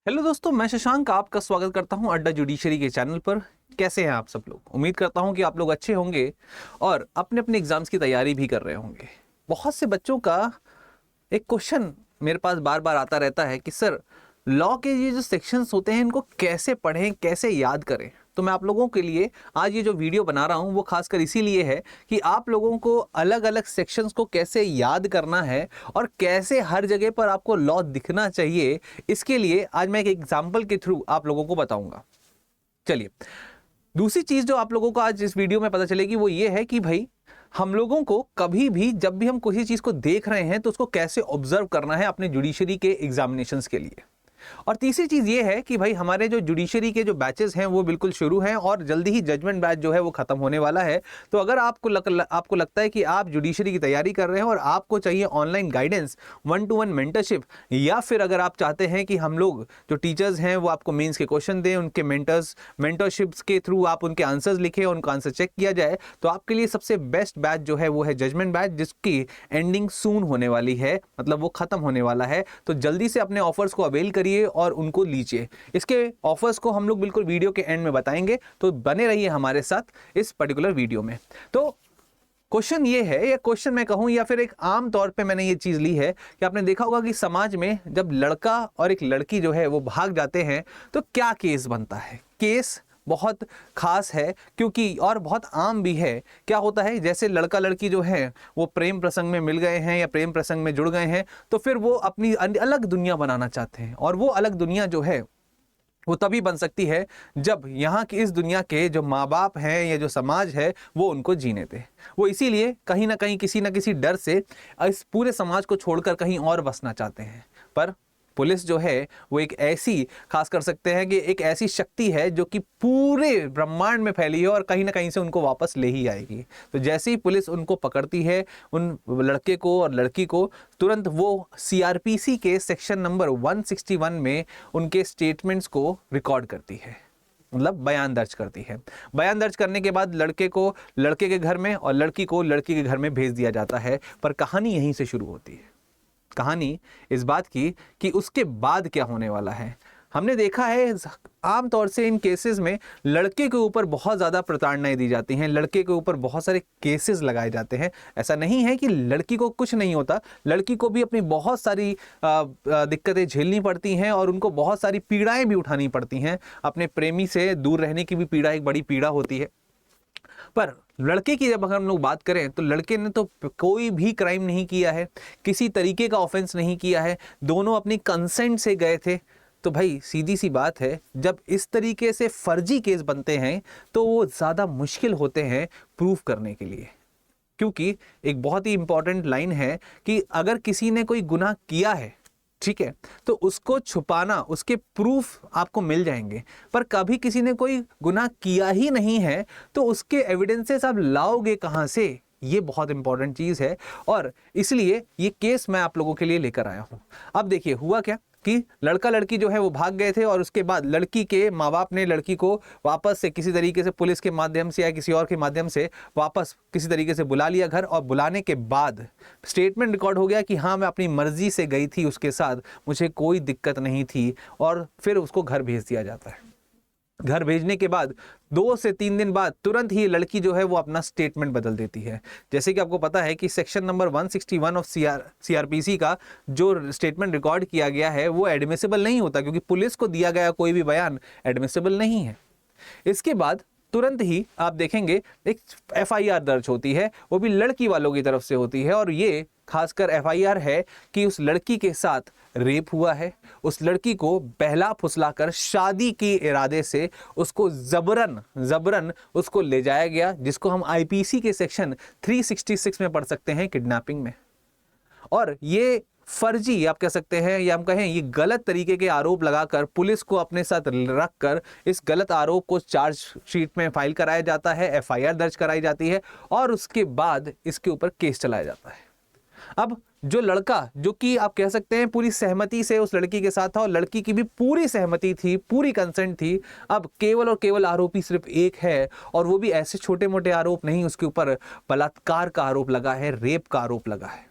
Hello दोस्तों, मैं शशांक आपका स्वागत करता हूं अड्डा जुडिशरी के चैनल पर। कैसे हैं आप सब लोग? उम्मीद करता हूं कि आप लोग अच्छे होंगे और अपने अपने एग्जाम्स की तैयारी भी कर रहे होंगे। बहुत से बच्चों का एक क्वेश्चन मेरे पास बार बार आता रहता है कि सर, लॉ के ये जो सेक्शंस होते हैं इनको कैसे पढ़ें, कैसे याद करें। तो मैं आप लोगों के लिए आज ये जो वीडियो बना रहा हूँ वो खासकर इसीलिए है कि आप लोगों को अलग अलग सेक्शंस को कैसे याद करना है और कैसे हर जगह पर आपको लॉ दिखना चाहिए। इसके लिए आज मैं एक एग्जाम्पल के थ्रू आप लोगों को बताऊंगा। चलिए, दूसरी चीज जो आप लोगों को आज इस वीडियो में पता चलेगी वो ये है कि भाई, हम लोगों को कभी भी जब भी हम किसी चीज को देख रहे हैं तो उसको कैसे ऑब्जर्व करना है अपने जुडिशरी के एग्जामिनेशंस के लिए। और तीसरी चीज ये है कि भाई, हमारे जो जुडिशरी के जो बैचेस हैं वो बिल्कुल शुरू हैं और जल्दी ही जजमेंट बैच जो है वो खत्म होने वाला है। तो अगर आपको लगता है कि आप जुडिशरी की तैयारी कर रहे हैं और आपको चाहिए ऑनलाइन गाइडेंस, 1-to-1 मेंटरशिप, या फिर अगर आप चाहते हैं कि हम लोग जो टीचर्स हैं वो आपको मेंस के क्वेश्चन दें, उनके मेंटरशिप्स के थ्रू आप उनके आंसर्स लिखें, उनका आंसर चेक किया जाए, तो आपके लिए सबसे बेस्ट बैच जो है वो है जजमेंट बैच, जिसकी एंडिंग सून होने वाली है, मतलब वो खत्म होने वाला है। तो जल्दी से अपने ऑफर्स को अवेल करिए और उनको लीजिए। इसके ऑफर्स को हम लोग बिल्कुल वीडियो के एंड में बताएंगे, तो बने रहिए हमारे साथ इस पर्टिकुलर वीडियो में। तो क्वेश्चन ये है, या क्वेश्चन मैं कहूं, या फिर एक आम तौर पे मैंने ये चीज ली है कि आपने देखा होगा कि समाज में जब लड़का और एक लड़की जो है वो भाग जाते हैं तो क्या केस बनता है। केस बहुत खास है क्योंकि और बहुत आम भी है। क्या होता है, जैसे लड़का लड़की जो है वो प्रेम प्रसंग में मिल गए हैं या प्रेम प्रसंग में जुड़ गए हैं, तो फिर वो अपनी अलग दुनिया बनाना चाहते हैं। और वो अलग दुनिया जो है वो तभी बन सकती है जब यहाँ की इस दुनिया के जो माँ बाप हैं या जो समाज है वो उनको जीने दे। वो इसीलिए कहीं ना कहीं किसी ना किसी डर से इस पूरे समाज को छोड़कर कहीं और बसना चाहते हैं। पर पुलिस जो है वो एक ऐसी, खास कर सकते हैं कि एक ऐसी शक्ति है जो कि पूरे ब्रह्मांड में फैली है और कहीं ना कहीं से उनको वापस ले ही आएगी। तो जैसे ही पुलिस उनको पकड़ती है, उन लड़के को और लड़की को, तुरंत वो सीआरपीसी के सेक्शन नंबर 161 में उनके स्टेटमेंट्स को रिकॉर्ड करती है, मतलब बयान दर्ज करती है। बयान दर्ज करने के बाद लड़के को लड़के के घर में और लड़की को लड़की के घर में भेज दिया जाता है। पर कहानी यहीं से शुरू होती है। कहानी इस बात की कि उसके बाद क्या होने वाला है। हमने देखा है आमतौर से इन केसेस में लड़के के ऊपर बहुत ज़्यादा प्रताड़नाएं दी जाती हैं, लड़के के ऊपर बहुत सारे केसेस लगाए जाते हैं। ऐसा नहीं है कि लड़की को कुछ नहीं होता, लड़की को भी अपनी बहुत सारी दिक्कतें झेलनी पड़ती हैं और उनको बहुत सारी पीड़ाएं भी उठानी पड़ती हैं। अपने प्रेमी से दूर रहने की भी पीड़ा एक बड़ी पीड़ा होती है। पर लड़के की जब अगर हम लोग बात करें तो लड़के ने तो कोई भी क्राइम नहीं किया है, किसी तरीके का ऑफेंस नहीं किया है, दोनों अपनी कंसेंट से गए थे। तो भाई सीधी सी बात है, जब इस तरीके से फर्जी केस बनते हैं तो वो ज़्यादा मुश्किल होते हैं प्रूफ करने के लिए। क्योंकि एक बहुत ही इंपॉर्टेंट लाइन है कि अगर किसी ने कोई गुनाह किया है, ठीक है, तो उसको छुपाना, उसके प्रूफ आपको मिल जाएंगे। पर कभी किसी ने कोई गुनाह किया ही नहीं है तो उसके एविडेंसेस आप लाओगे कहां से? ये बहुत इंपॉर्टेंट चीज है और इसलिए ये केस मैं आप लोगों के लिए लेकर आया हूं। अब देखिए हुआ क्या कि लड़का लड़की जो है वो भाग गए थे और उसके बाद लड़की के माँ बाप ने लड़की को वापस से किसी तरीके से पुलिस के माध्यम से या किसी और के माध्यम से वापस किसी तरीके से बुला लिया घर। और बुलाने के बाद स्टेटमेंट रिकॉर्ड हो गया कि हाँ, मैं अपनी मर्जी से गई थी उसके साथ, मुझे कोई दिक्कत नहीं थी। और फिर उसको घर भेज दिया जाता है। घर भेजने के बाद 2 से 3 दिन बाद तुरंत ही लड़की जो है वो अपना स्टेटमेंट बदल देती है। जैसे कि आपको पता है कि सेक्शन नंबर 161 ऑफ सीआरपीसी का जो स्टेटमेंट रिकॉर्ड किया गया है वो एडमिसिबल नहीं होता, क्योंकि पुलिस को दिया गया कोई भी बयान एडमिसिबल नहीं है। इसके बाद तुरंत ही आप देखेंगे एक एफआईआर दर्ज होती है, वो भी लड़की वालों की तरफ से होती है। और ये खासकर एफआईआर है कि उस लड़की के साथ रेप हुआ है, उस लड़की को बहला फुसलाकर शादी के इरादे से उसको जबरन उसको ले जाया गया, जिसको हम आईपीसी के सेक्शन 366 में पढ़ सकते हैं, किडनैपिंग में। और ये फर्जी आप कह सकते हैं या हम कहें ये गलत तरीके के आरोप लगाकर पुलिस को अपने साथ रखकर इस गलत आरोप को चार्ज शीट में फाइल कराया जाता है, एफआईआर दर्ज कराई जाती है और उसके बाद इसके ऊपर केस चलाया जाता है। अब जो लड़का, जो कि आप कह सकते हैं पूरी सहमति से उस लड़की के साथ था और लड़की की भी पूरी सहमति थी, पूरी कंसेंट थी, अब केवल और केवल आरोपी सिर्फ एक है और वो भी ऐसे छोटे मोटे आरोप नहीं, उसके ऊपर बलात्कार का आरोप लगा है, रेप का आरोप लगा है।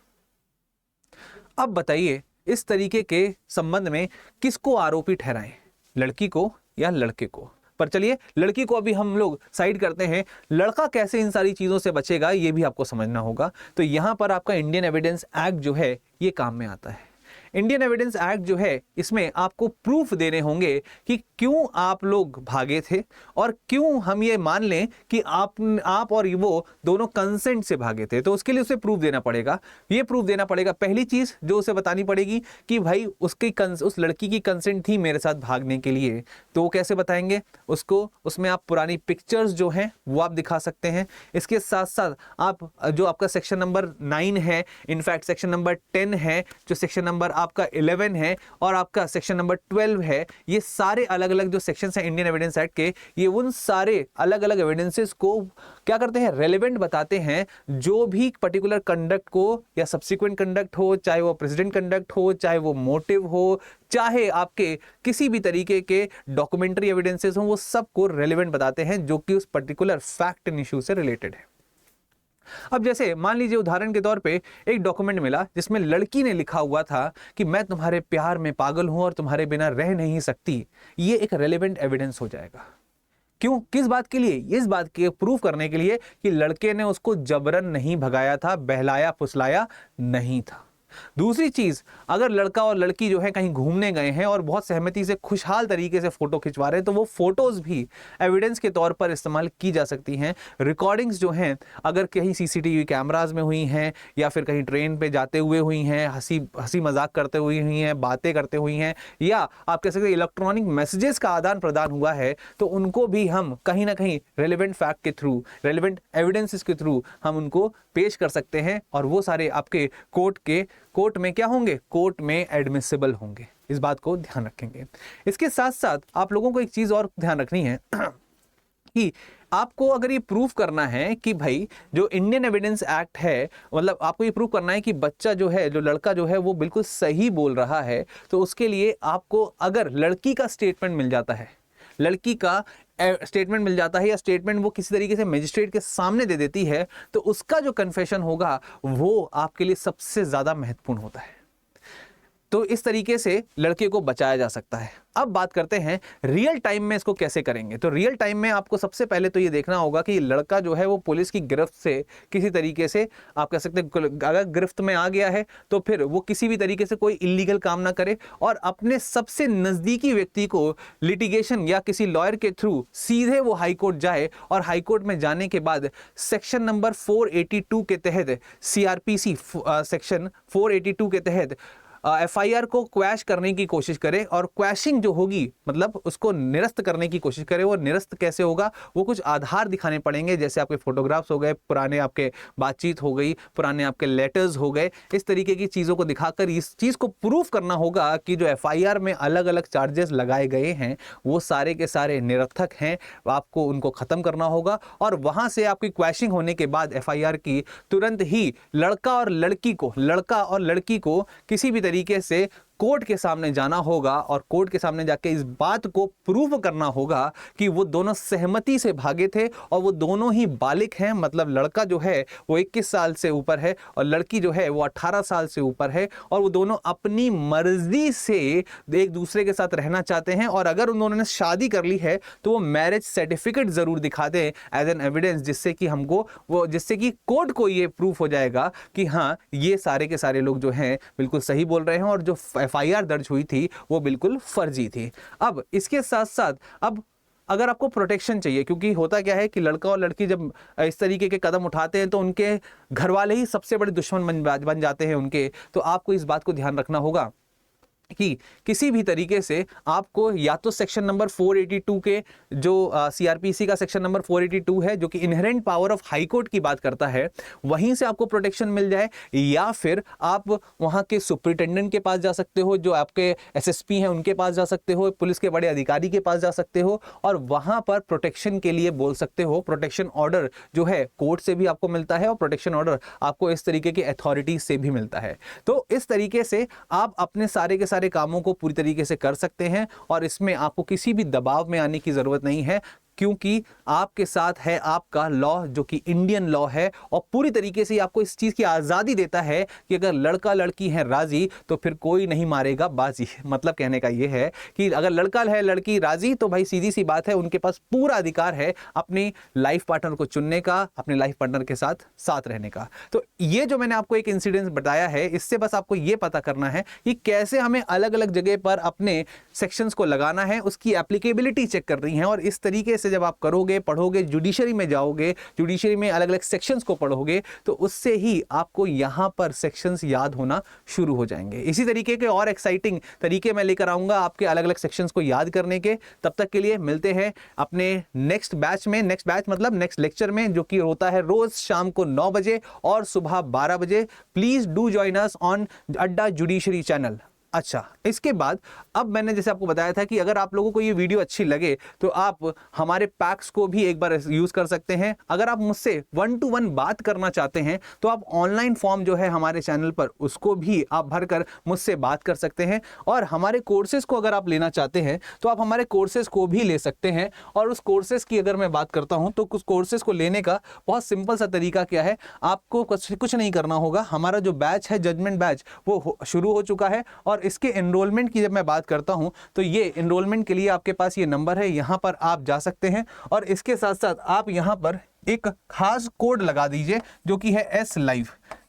अब बताइए इस तरीके के संबंध में किसको आरोपी ठहराएं, लड़की को या लड़के को? पर चलिए लड़की को अभी हम लोग साइड करते हैं, लड़का कैसे इन सारी चीजों से बचेगा ये भी आपको समझना होगा। तो यहां पर आपका इंडियन एविडेंस एक्ट जो है ये काम में आता है। इंडियन एविडेंस एक्ट जो है इसमें आपको प्रूफ देने होंगे कि क्यों आप लोग भागे थे और क्यों हम ये मान लें कि आप और वो दोनों कंसेंट से भागे थे। तो उसके लिए उसे प्रूफ देना पड़ेगा। ये प्रूफ देना पड़ेगा, पहली चीज जो उसे बतानी पड़ेगी कि भाई उस लड़की की कंसेंट थी मेरे साथ भागने के लिए। तो वो कैसे बताएंगे उसको? उसमें आप पुरानी पिक्चर्स जो हैं वो आप दिखा सकते हैं। इसके साथ साथ आप जो आपका सेक्शन नंबर 9 है, इनफैक्ट सेक्शन नंबर 10 है, जो सेक्शन नंबर आपका 11 है और आपका सेक्शन नंबर 12 है, ये सारे अलग अलग जो सेक्शंस हैं इंडियन एविडेंस एक्ट के, ये उन सारे अलग अलग एविडेंसेस को क्या करते हैं, रेलेवेंट बताते हैं। जो भी पर्टिकुलर कंडक्ट को या सब्सिक्वेंट कंडक्ट हो, चाहे वो प्रेसिडेंट कंडक्ट हो, चाहे वो मोटिव हो, चाहे आपके किसी भी तरीके के डॉक्यूमेंट्री एविडेंसेस हो, वो सबको रेलेवेंट बताते हैं जो कि उस पर्टिकुलर फैक्ट एंड इश्यू से रिलेटेड है। अब जैसे मान लीजिए उदाहरण के तौर पे एक डॉक्यूमेंट मिला जिसमें लड़की ने लिखा हुआ था कि मैं तुम्हारे प्यार में पागल हूं और तुम्हारे बिना रह नहीं सकती। ये एक रेलेवेंट एविडेंस हो जाएगा। क्यों? किस बात के लिए? इस बात के प्रूफ करने के लिए कि लड़के ने उसको जबरन नहीं भगाया था, बहलाया फुसलाया नहीं था। दूसरी चीज, अगर लड़का और लड़की जो है कहीं घूमने गए हैं और बहुत सहमति से खुशहाल तरीके से फोटो खिंचवा रहे हैं, तो वो फोटोज भी एविडेंस के तौर पर इस्तेमाल की जा सकती हैं। रिकॉर्डिंग्स जो हैं अगर कहीं सीसीटीवी कैमराज में हुई हैं या फिर कहीं ट्रेन पे जाते हुए हुई हैं, हंसी मजाक करते हुए हुई हैं, बातें करते हुई हैं, या आप कह सकते हैं इलेक्ट्रॉनिक मैसेजेस का आदान प्रदान हुआ है, तो उनको भी हम कहीं ना कहीं रेलेवेंट फैक्ट के थ्रू, रेलेवेंट एविडेंसेस के थ्रू हम उनको पेश कर सकते हैं और वो सारे आपके कोर्ट में क्या होंगे? कोर्ट में एडमिसिबल होंगे। इस बात को ध्यान रखेंगे। इसके साथ साथ आप लोगों को एक चीज और ध्यान रखनी है कि आपको अगर ये प्रूफ करना है कि भाई जो इंडियन एविडेंस एक्ट है, मतलब आपको ये प्रूफ करना है कि बच्चा जो है, जो लड़का जो है वो बिल्कुल सही बोल रहा है, तो उसके लिए आपको अगर लड़की का स्टेटमेंट मिल जाता है, लड़की का स्टेटमेंट मिल जाता है या स्टेटमेंट वो किसी तरीके से मजिस्ट्रेट के सामने दे देती है, तो उसका जो कन्फेशन होगा वो आपके लिए सबसे ज्यादा महत्वपूर्ण होता है। तो इस तरीके से लड़के को बचाया जा सकता है। अब बात करते हैं रियल टाइम में इसको कैसे करेंगे। तो रियल टाइम में आपको सबसे पहले तो ये देखना होगा कि लड़का जो है वो पुलिस की गिरफ्त से किसी तरीके से, आप कह सकते हैं अगर गिरफ्त में आ गया है तो फिर वो किसी भी तरीके से कोई इलीगल काम ना करे और अपने सबसे नजदीकी व्यक्ति को लिटिगेशन या किसी लॉयर के थ्रू सीधे वो हाई कोर्ट जाए और हाई कोर्ट में जाने के बाद सेक्शन नंबर 482 के तहत, सीआरपीसी सेक्शन 482 के तहत एफआईआर को क्वैश करने की कोशिश करे और क्वैशिंग जो होगी मतलब उसको निरस्त करने की कोशिश करे। वो निरस्त कैसे होगा? वो कुछ आधार दिखाने पड़ेंगे, जैसे आपके फोटोग्राफ्स हो गए, पुराने आपके बातचीत हो गई, पुराने आपके लेटर्स हो गए, इस तरीके की चीज़ों को दिखाकर इस चीज़ को प्रूफ करना होगा कि जो एफआईआर में अलग अलग चार्जेस लगाए गए हैं वो सारे के सारे निरर्थक हैं। आपको उनको ख़त्म करना होगा और वहाँ से आपकी क्वैशिंग होने के बाद एफआईआर की तुरंत ही लड़का और लड़की को किसी भी तरीके से कोर्ट के सामने जाना होगा और कोर्ट के सामने जाके इस बात को प्रूव करना होगा कि वो दोनों सहमति से भागे थे और वो दोनों ही बालिग हैं। मतलब लड़का जो है वो 21 साल से ऊपर है और लड़की जो है वो 18 साल से ऊपर है और वो दोनों अपनी मर्जी से एक दूसरे के साथ रहना चाहते हैं। और अगर उन्होंने शादी कर ली है तो वो मैरिज सर्टिफिकेट जरूर दिखा दें एज एन एविडेंस, जिससे कि कोर्ट को ये प्रूफ हो जाएगा कि हाँ ये सारे के सारे लोग जो हैं बिल्कुल सही बोल रहे हैं और जो एफआईआर दर्ज हुई थी वो बिल्कुल फर्जी थी। अब इसके साथ साथ अब अगर आपको प्रोटेक्शन चाहिए, क्योंकि होता क्या है कि लड़का और लड़की जब इस तरीके के कदम उठाते हैं तो उनके घर वाले ही सबसे बड़े दुश्मन बन जाते हैं उनके। तो आपको इस बात को ध्यान रखना होगा कि किसी भी तरीके से आपको या तो सेक्शन नंबर 482 के जो सीआरपीसी का सेक्शन नंबर 482 है जो कि inherent power of high court की बात करता है, वहीं से आपको प्रोटेक्शन मिल जाए, या फिर आप वहां के सुपरिटेंडेंट के पास जा सकते हो, जो आपके एसएसपी हैं उनके पास जा सकते हो, पुलिस के बड़े अधिकारी के पास जा सकते हो और वहां पर प्रोटेक्शन के लिए बोल सकते हो। प्रोटेक्शन ऑर्डर जो है कोर्ट से भी आपको मिलता है और प्रोटेक्शन ऑर्डर आपको इस तरीके की अथॉरिटी से भी मिलता है। तो इस तरीके से आप अपने सारे के सारे कामों को पूरी तरीके से कर सकते हैं और इसमें आपको किसी भी दबाव में आने की जरूरत नहीं है। क्योंकि आपके साथ है आपका लॉ जो कि इंडियन लॉ है, और पूरी तरीके से आपको इस चीज़ की आज़ादी देता है कि अगर लड़का लड़की है राज़ी तो फिर कोई नहीं मारेगा बाजी। मतलब कहने का ये है कि अगर लड़का है लड़की राज़ी तो भाई सीधी सी बात है, उनके पास पूरा अधिकार है अपनी लाइफ पार्टनर को चुनने का, अपने लाइफ पार्टनर के साथ साथ रहने का। तो ये जो मैंने आपको एक इंसिडेंस बताया है, इससे बस आपको ये पता करना है कि कैसे हमें अलग अलग जगह पर अपने सेक्शंस को लगाना है, उसकी एप्लीकेबिलिटी चेक करनी है। और इस तरीके से जब आप करोगे, पढ़ोगे, जुडिशरी में जाओगे, जुडिशरी में अलग अलग सेक्शंस को पढ़ोगे, तो उससे ही आपको यहां पर सेक्शंस याद होना शुरू हो जाएंगे। इसी तरीके के और एक्साइटिंग तरीके मैं लेकर आऊंगा आपके अलग अलग सेक्शंस को याद करने के। तब तक के लिए मिलते हैं अपने नेक्स्ट बैच में, नेक्स्ट बैच मतलब नेक्स्ट लेक्चर में, जो कि होता है रोज शाम को 9 बजे और सुबह 12 बजे। Please do join us on अड्डा जुडिशरी चैनल। अच्छा, इसके बाद अब मैंने जैसे आपको बताया था कि अगर आप लोगों को ये वीडियो अच्छी लगे तो आप हमारे पैक्स को भी एक बार यूज़ कर सकते हैं। अगर आप मुझसे 1-to-1 बात करना चाहते हैं तो आप ऑनलाइन फॉर्म जो है हमारे चैनल पर, उसको भी आप भरकर मुझसे बात कर सकते हैं। और हमारे कोर्सेज़ को अगर आप लेना चाहते हैं तो आप हमारे कोर्सेज़ को भी ले सकते हैं। और उस कोर्सेज़ की अगर मैं बात करता हूँ तो कुछ कोर्सेज़ को लेने का बहुत सिंपल सा तरीका क्या है, आपको कुछ नहीं करना होगा। हमारा जो बैच है जजमेंट बैच वो शुरू हो चुका है, और इसके एनरोलमेंट की जब मैं बात करता हूं तो ये एनरोलमेंट के लिए आपके पास ये नंबर है, यहां पर आप जा सकते हैं। और इसके साथ साथ आप यहां पर एक खास कोड लगा दीजिए जो कि है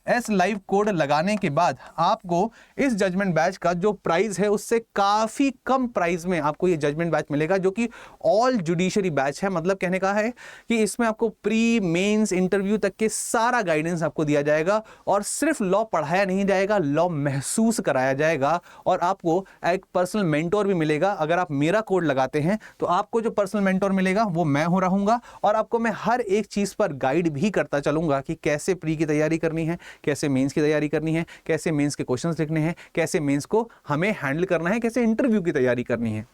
एस लाइव कोड लगाने के बाद आपको इस जजमेंट बैच का जो प्राइस है उससे काफ़ी कम प्राइस में आपको ये जजमेंट बैच मिलेगा, जो कि ऑल जुडिशरी बैच है। मतलब कहने का है कि इसमें आपको प्री मेंस इंटरव्यू तक के सारा गाइडेंस आपको दिया जाएगा, और सिर्फ लॉ पढ़ाया नहीं जाएगा, लॉ महसूस कराया जाएगा। और आपको एक पर्सनल मेंटोर भी मिलेगा। अगर आप मेरा कोड लगाते हैं तो आपको जो पर्सनल मेंटोर मिलेगा वो मैं हो रहूँगा, और आपको मैं हर एक चीज़ पर गाइड भी करता चलूँगा कि कैसे प्री की तैयारी करनी है, कैसे मेंस की तैयारी करनी है, कैसे मेंस के क्वेश्चंस लिखने हैं, कैसे मेंस को हमें हैंडल करना है, कैसे इंटरव्यू की तैयारी करनी है।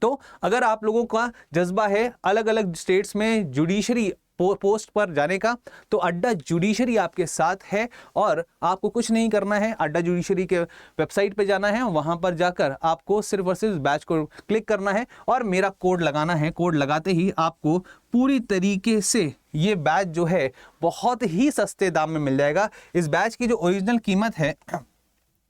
तो अगर आप लोगों का जज्बा है अलग अलग स्टेट्स में जुडिशरी पोस्ट पर जाने का, तो अड्डा जुडिशरी आपके साथ है। और आपको कुछ नहीं करना है, अड्डा जुडिशरी के वेबसाइट पे जाना है, वहां पर जाकर आपको सिर्फ और सिर्फ बैच को क्लिक करना है और मेरा कोड लगाना है। कोड लगाते ही आपको पूरी तरीके से ये बैच जो है बहुत ही सस्ते दाम में मिल जाएगा। इस बैच की जो ओरिजिनल कीमत है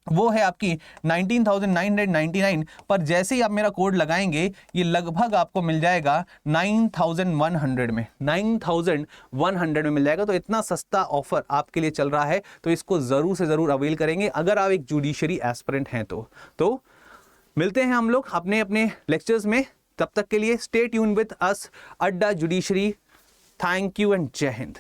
वो है आपकी 19,999, पर जैसे ही आप मेरा कोड लगाएंगे ये लगभग आपको मिल जाएगा 9,100 में, 9,100 में मिल जाएगा। तो इतना सस्ता ऑफर आपके लिए चल रहा है, तो इसको ज़रूर से ज़रूर अवेल करेंगे अगर आप एक जुडिशरी एस्पिरेंट हैं तो मिलते हैं हम लोग अपने अपने लेक्चर्स में। तब तक के लिए स्टे ट्यून विद अस, अड्डा जुडिशरी। थैंक यू एंड जय हिंद।